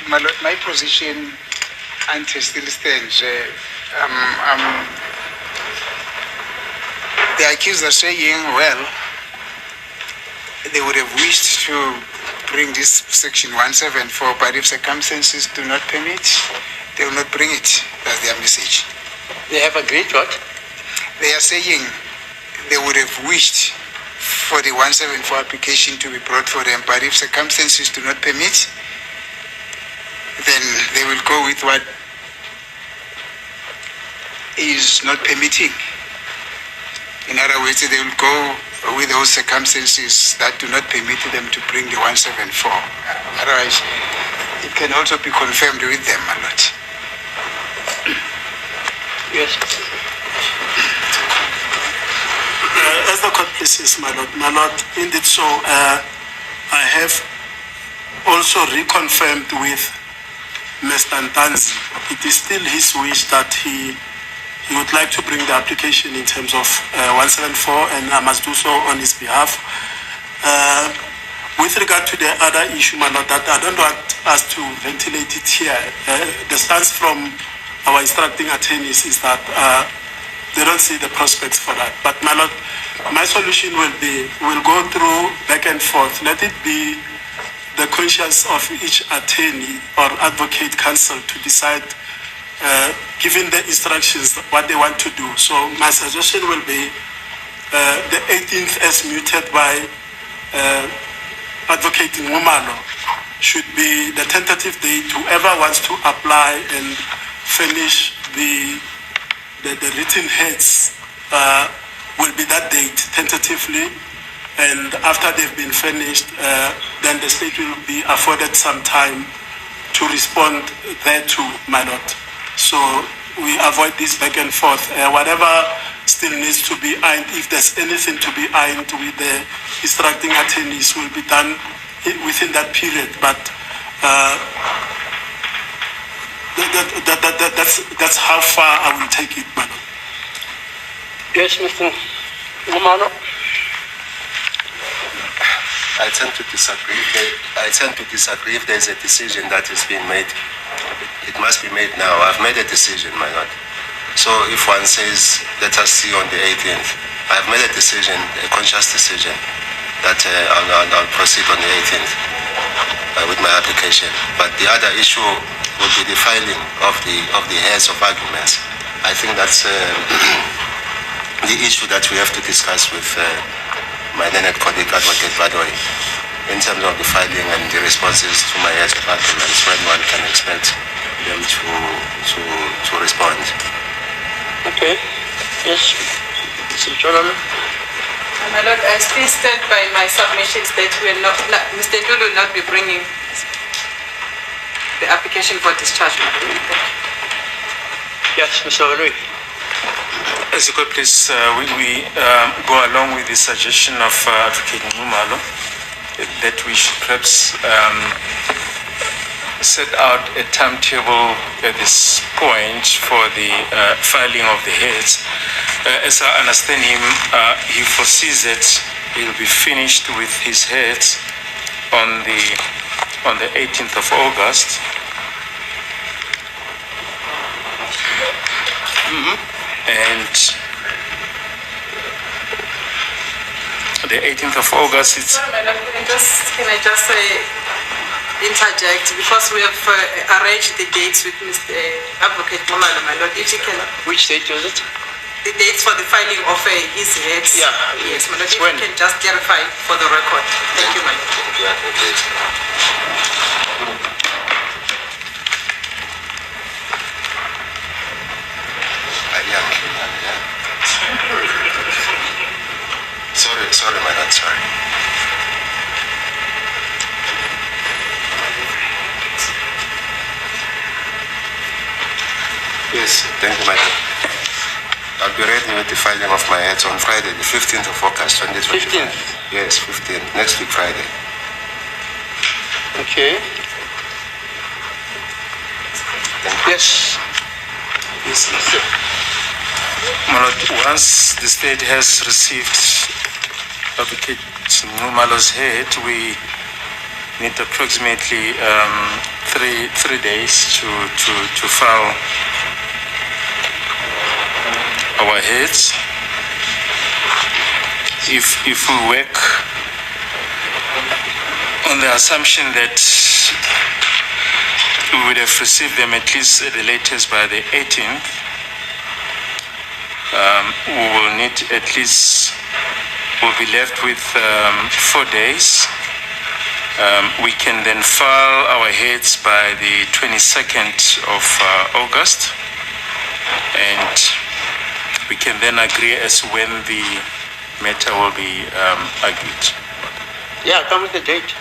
My lord, my position until still stands. The accused are saying, well, they would have wished to bring this section 174, but if circumstances do not permit, they will not bring it. That's their message. They have agreed what? They are saying they would have wished for the 174 application to be brought for them, but if circumstances do not permit, then they will go with what is not permitting. In other words, they will go with those circumstances that do not permit them to bring the 174. Otherwise, it can also be confirmed with them, my lord. Yes. As the court pleases, my lord, indeed so, I have also reconfirmed with Mr. Ntanzi. It is still his wish that he would like to bring the application in terms of 174, and I must do so on his behalf. With regard to the other issue, my lord, that I don't want us to ventilate it here. The stance from our instructing attorneys is that they don't see the prospects for that. But my lord, my solution will be, we'll go through back and forth. Let it be the conscience of each attorney or advocate counsel to decide, given the instructions, what they want to do. So my suggestion will be the 18th as muted by Advocate NXUMALO should be the tentative date. Whoever wants to apply and finish the written heads will be that date tentatively, and after they've been finished, then the state will be afforded some time to respond thereto, my lord. So we avoid this back and forth. Whatever still needs to be ironed, if there's anything to be ironed with the instructing attorneys, will be done within that period. But that's how far I will take it, madam. Yes, Mr. NXUMALO. I tend to disagree. If there's a decision that is being made, it must be made now. I've made a decision, my lord. So if one says, let us see on the 18th, I've made a decision, a conscious decision, that I'll proceed on the 18th with my application. But the other issue will be the filing of the heads of arguments. I think that's the issue that we have to discuss with my learned colleague, Advocate Badoy, in terms of the filing and the responses to my heads of arguments, when one can expect them to respond. Okay. Yes. Mr. Jordan. My lord, I still stand by my submissions that Mr. Ndulu will not be bringing the application for discharge. Yes, Mr. Olui. As you could please, we go along with the suggestion of Advocate NXUMALO that we should perhaps set out a timetable at this point for the filing of the heads. As I understand him, he foresees that he'll be finished with his heads on the 18th of August. And the 18th of August, it's... Sorry, madam, can I just interject? Because we have arranged the dates with Mr. Advocate NXUMALO, my lord. If you can... Which date was it? The dates for the filing of his heads. Yeah. Yes, my lord. If you can just clarify for the record. Thank you, my lord. Sorry, my lord, sorry. Yes, thank you, my lord. I'll be ready with the filing of my heads on Friday, the 15th of August, 2025. 15th? Yes, 15th, next week, Friday. Okay. Yes. Yes, sir. My lord, once the state has received Advocate NXUMALO's head, we need approximately three days to file our heads. If we work on the assumption that we would have received them at least at the latest by the 18th, we will need at least, we'll be left with 4 days. We can then file our heads by the 22nd of August, and we can then agree as when the matter will be argued. Yeah, come with the date.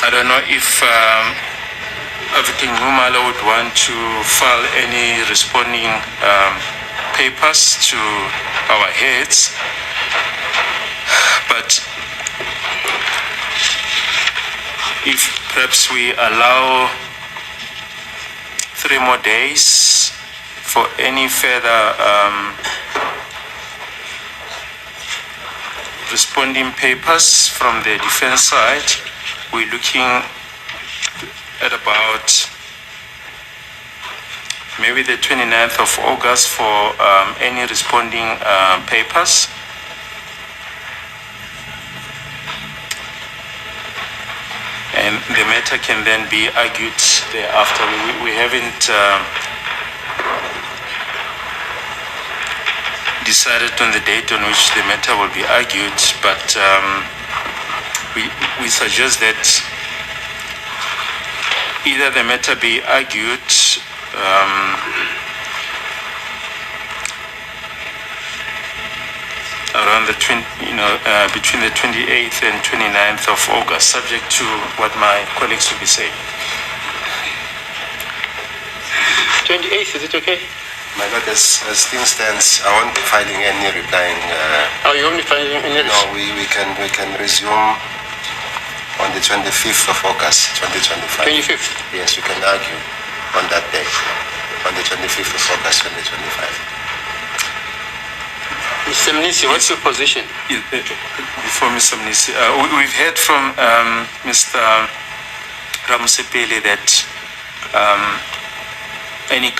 I don't know if NXUMALO would want to file any responding papers to our heads, but if perhaps we allow 3 more days for any further responding papers from the defense side, we're looking at about maybe the 29th of August for any responding papers. And the matter can then be argued thereafter. We haven't decided on the date on which the matter will be argued, but we suggest that either the matter be argued around the between the 28th and 29th of August, subject to what my colleagues will be saying. 28th, is it okay? My Lord, as things stands, I won't be filing any replying. Are you only filing any? No, we can resume on the 25th of August, 2025. 25th? Yes, we can argue on that day, on the 25th of August, 2025. Mr. Mnisi, what's your position? Before Mr. Mnisi, we've heard from Mr. Ramusepele that any of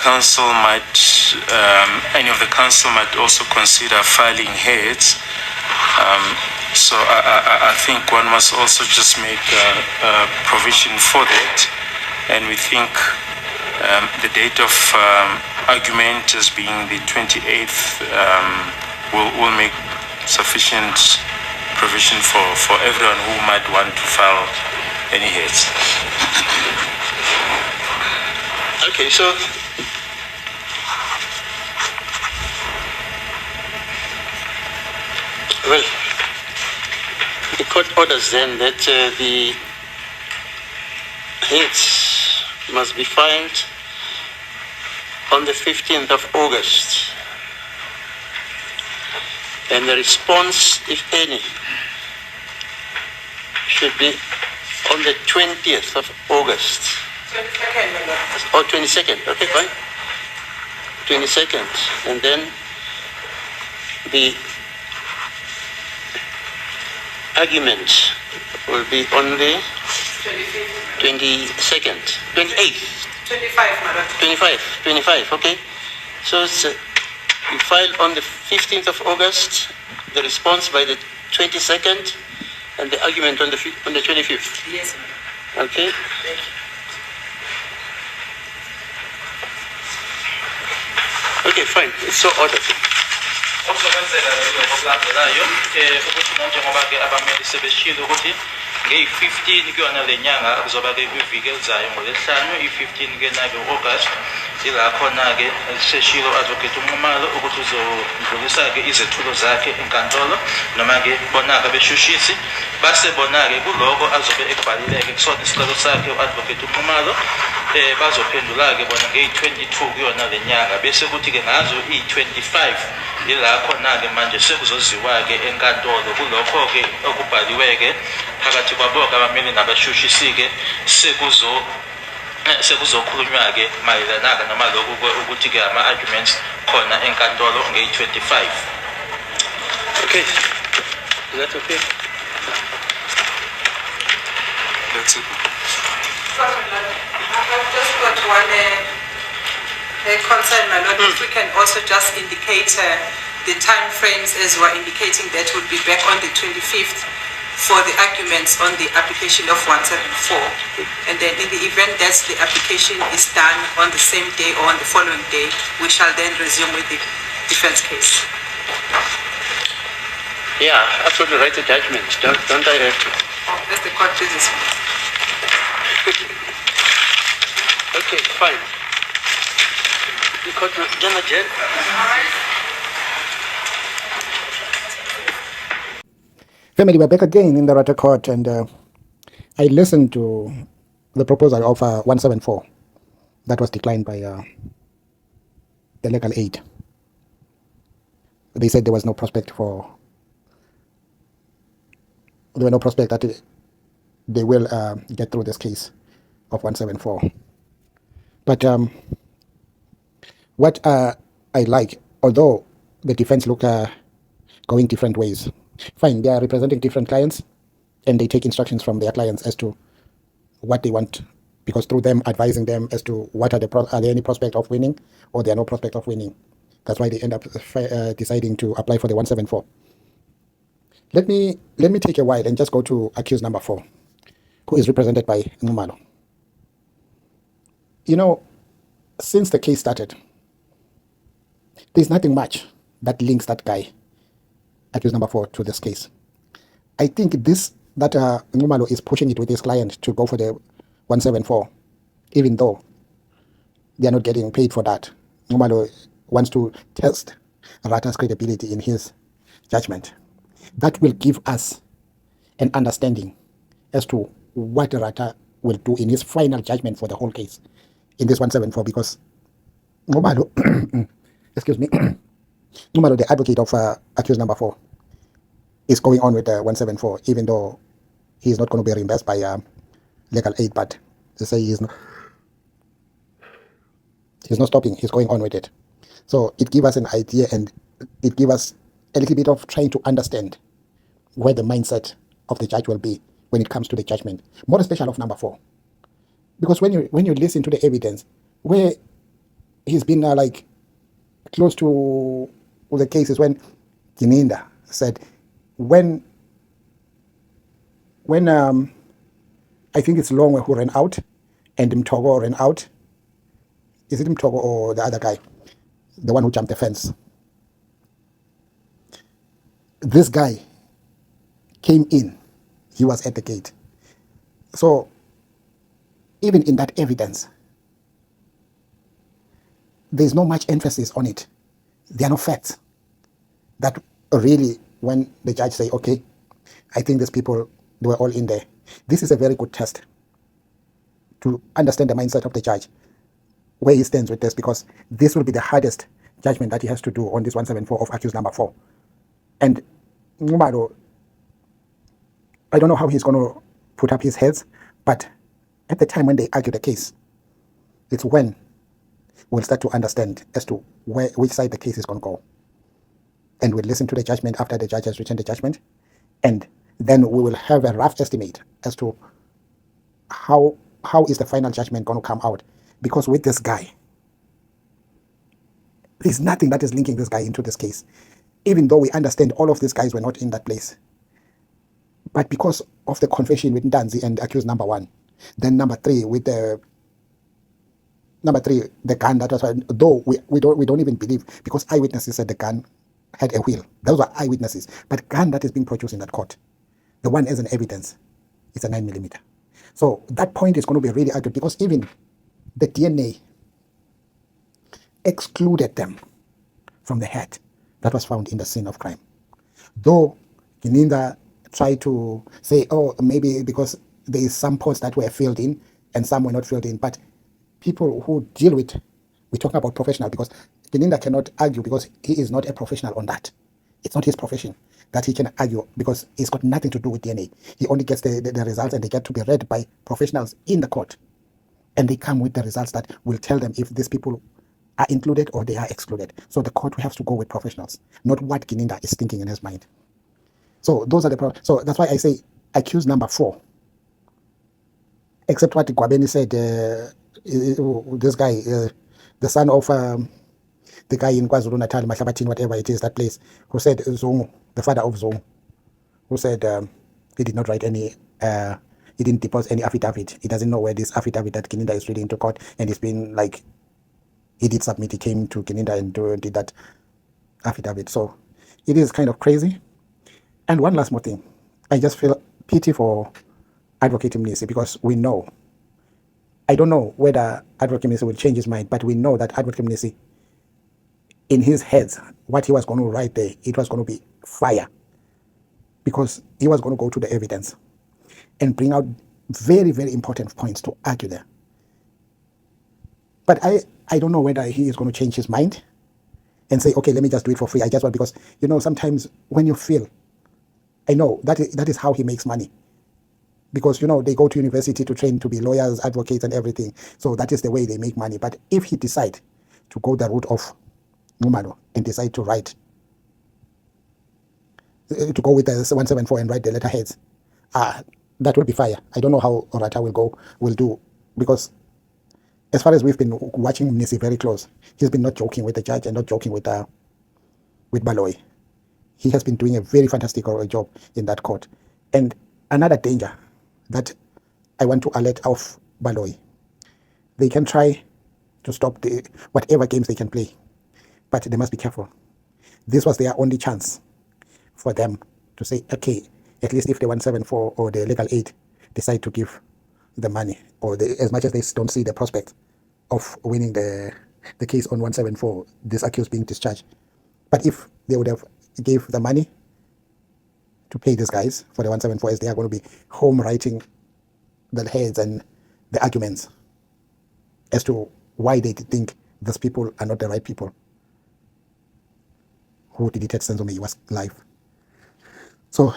the council might also consider filing heads. So I think one must also just make a provision for that, and we think the date of argument as being the 28th will make sufficient provision for everyone who might want to file any heads. Okay, so well, the court orders then that the heads must be filed on the 15th of August, and the response, if any, should be on the 20th of August. 22nd, my lord. Oh, 22nd. Okay, fine. 22nd. And then the argument will be on the 22nd. 28th. 25, my lord. 25, okay. So you file on the 15th of August, the response by the 22nd, and the argument on the 25th. Yes, my lord. Okay. Thank you. Okay, fine. It's so ordered. Okuzokwenzeka okulandelayo ukuthi njengoba-ke abameli sebeshilo ukuthi ngeyi-15 kuyona le nyanga kuzoba-ke kwiviki elizayo ngolesihlanu i-15-ke na-ke u-August ila khona-ke seshilo advocate uNxumalo ukuthi uzodlulisa-ke izethulo zakhe enkantolo noma-ke bona-ke abeshushisi base bona-ke kuloko azobe ekubhalile-ke kusona isicelo sakhe u-advocate uNxumalo bazophendula-ke bona ngeyi-22 kuyona le nyanga bese kuthi-ke ngazo i-25 ila khona-ke manje sekuzoziwa-ke enkantolo kulokho-ke okubhaliwe-ke phakathi kwabo-ke abameli nabashushisi-ke sekuzokhulunywa-ke mayelana-ke noma lokhu ukuthi-ke ama-arguments khona enkantolo ngeyi-25. okay? Is that okay? That's it. Sorry, my lord. I've just got one concern, my lord. If we can also just indicate the time frames as we're indicating that we'll be back on the 25th for the arguments on the application of 174. And then in the event that the application is done on the same day or on the following day, we shall then resume with the defense case. Yeah, absolutely right to judgment. Don't I have to? Oh, that's the court business. Okay, fine. The court, General Jen. Family, we're back again in the Rata Court, and I listened to the proposal of 174 that was declined by the legal aid. They said there was no prospect that they will get through this case of 174. But what I like, although the defense look going different ways, fine, they are representing different clients and they take instructions from their clients as to what they want, because through them advising them as to what are there any prospect of winning or there are no prospect of winning. That's why they end up deciding to apply for the 174. Let me take a while and just go to accused number 4, who is represented by NXUMALO. You know, since the case started, there's nothing much that links that guy, accused number 4, to this case. I think that NXUMALO is pushing it with his client to go for the 174, even though they are not getting paid for that. NXUMALO wants to test Rata's credibility in his judgment. That will give us an understanding as to what Rata will do in his final judgment for the whole case in this 174, because NXUMALO, excuse me, NXUMALO, the advocate of accused number 4, is going on with the 174, even though he's not going to be reimbursed by legal aid, but they say he's not stopping, he's going on with it. So it gives us an idea, and it gives us a little bit of trying to understand where the mindset of the judge will be when it comes to the judgment, more especially of number 4. Because when you listen to the evidence, where he's been like close to the cases, when Gininda said, when I think it's Longwe who ran out and Mtogo ran out. Is it Mtogo or the other guy, the one who jumped the fence? This guy came in, he was at the gate. So even in that evidence, there's no much emphasis on it. There are no facts that really, when the judge say, okay, I think these people, they were all in there. This is a very good test to understand the mindset of the judge, where he stands with this, because this will be the hardest judgment that he has to do on this 174 of accused number 4. And NXUMALO, I don't know how he's going to put up his heads, but at the time when they argue the case, it's when we'll start to understand as to which side the case is going to go. And we'll listen to the judgment after the judge has written the judgment, and then we will have a rough estimate as to how is the final judgment going to come out. Because with this guy, there's nothing that is linking this guy into this case, even though we understand all of these guys were not in that place. But because of the confession with Ndanzi and accused number 1, then number 3 with the gun that was, though we don't even believe, because eyewitnesses said the gun had a wheel. Those are eyewitnesses. But gun that is being produced in that court, the one as an evidence, is a 9mm. So that point is going to be really argued, because even the DNA excluded them from the head that was found in the scene of crime. Though Gininda tried to say, oh, maybe because there is some posts that were filled in and some were not filled in, but people who deal with, we're talking about professional, because Gininda cannot argue because he is not a professional on that. It's not his profession that he can argue, because it's got nothing to do with DNA. He only gets the results, and they get to be read by professionals in the court. And they come with the results that will tell them if these people are included or they are excluded. So the court has to go with professionals, not what Gininda is thinking in his mind. So those are the problems. So that's why I say accused number 4. Except what Gwabeni said, this guy, the son of the guy in KwaZulu Natal, Mahlabatin, whatever it is, that place, who said Zungu, the father of Zungu, who said he did not write any, he didn't deposit any affidavit. He doesn't know where this affidavit that Kininda is reading to court, and it's been like, he did submit, he came to Kininda and did that affidavit. So it is kind of crazy. And one last more thing, I just feel pity for Advocate Mnisi, because we know, I don't know whether Advocate Mnisi will change his mind, but we know that Advocate Mnisi, in his head, what he was going to write there, it was going to be fire, because he was going to go to the evidence and bring out very, very important points to argue there. But I don't know whether he is going to change his mind and say, okay, let me just do it for free. I just want, because, you know, sometimes when you feel, I know that is how he makes money. Because, you know, they go to university to train to be lawyers, advocates, and everything. So that is the way they make money. But if he decide to go the route of NXUMALO and decide to write, to go with the 174 and write the letterheads, that will be fire. I don't know how Orata will do, because as far as we've been watching Mnisi very close, he's been not joking with the judge and not joking with Baloyi. He has been doing a very fantastic job in that court. And another danger that I want to alert of Baloyi, they can try to stop whatever games they can play, but they must be careful. This was their only chance for them to say, okay, at least if the 174 or the legal aid decide to give the money, or as much as they don't see the prospect of winning the case on 174, this accused being discharged. But if they would have gave the money to pay these guys for the 174, as they are going to be home writing the heads and the arguments as to why they think these people are not the right people who deleted Senzo Meyiwa's life. So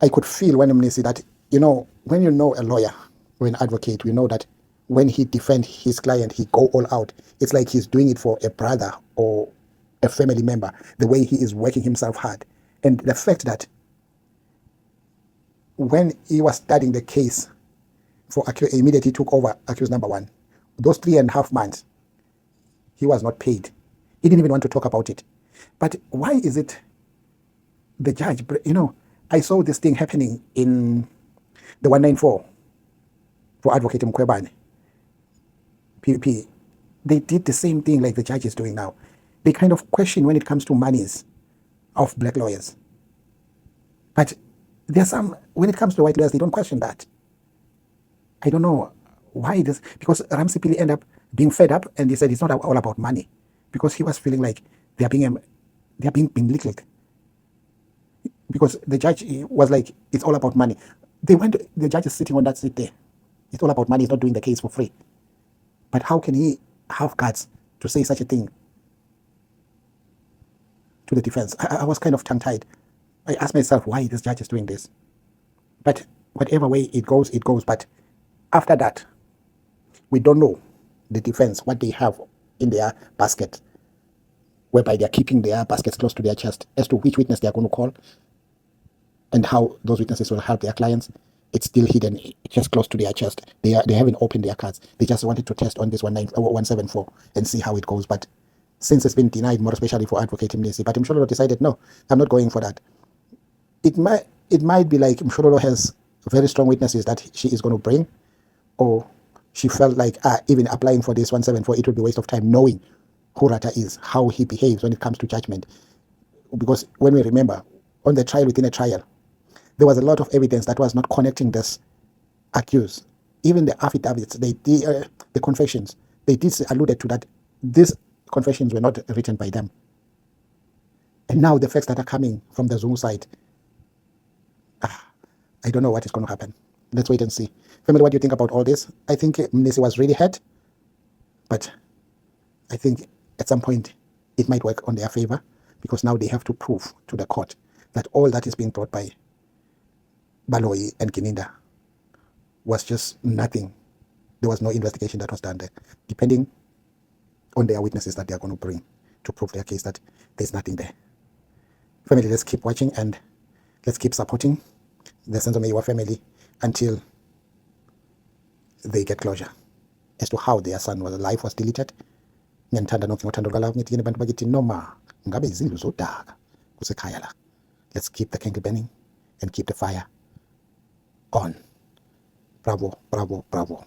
I could feel when Mnisi that, you know, when you know a lawyer or an advocate, we know that when he defends his client, he go all out. It's like he's doing it for a brother or a family member, the way he is working himself hard. And the fact that when he was studying the case for immediately took over accused number 1, those 3.5 months, he was not paid. He didn't even want to talk about it. But why is it the judge, you know, I saw this thing happening in the 194 for Advocate Mkhwebane, PVP. They did the same thing like the judge is doing now. They kind of question when it comes to monies of black lawyers. But there's some, when it comes to white lawyers, they don't question that. I don't know why this, because Ramsey Pili ended up being fed up and he said it's not all about money, because he was feeling like they are being licked. Because the judge was like, it's all about money. The judge is sitting on that seat there. It's all about money. He's not doing the case for free. But how can he have guts to say such a thing to the defense? I was kind of tongue-tied. I asked myself why this judge is doing this. But whatever way it goes, it goes. But after that, we don't know the defense, what they have in their basket, whereby they're keeping their baskets close to their chest as to which witness they're going to call and how those witnesses will help their clients. It's still hidden, just close to their chest. They haven't opened their cards. They just wanted to test on this 174 and see how it goes. But since it's been denied, more especially for Advocate Mnisi, but Mshololo decided, no, I'm not going for that. It might be like Mshololo has very strong witnesses that she is going to bring, or she felt like, even applying for this 174, it would be a waste of time knowing who Rata is, how he behaves when it comes to judgment. Because when we remember, on the trial within a trial, there was a lot of evidence that was not connecting this accused. Even the affidavits, the confessions, they did alluded to that these confessions were not written by them. And now the facts that are coming from the Zungu side, I don't know what is going to happen. Let's wait and see. Family, what do you think about all this? I think Mnisi was really hurt, but I think at some point it might work on their favor, because now they have to prove to the court that all that is being brought by Baloyi and Kininda was just nothing. There was no investigation that was done there, depending on their witnesses that they are going to bring to prove their case that there's nothing there. Family, let's keep watching and Let's keep supporting the Senzo Meyiwa family until they get closure as to how their son was life was deleted. Ngiyandithanda nonke ngothando lukalabo ngithi kini bantu bakithi noma ngabe izindlu zodaka kusekhaya la. Let's keep the candle burning and keep the fire on. Bravo, bravo, bravo.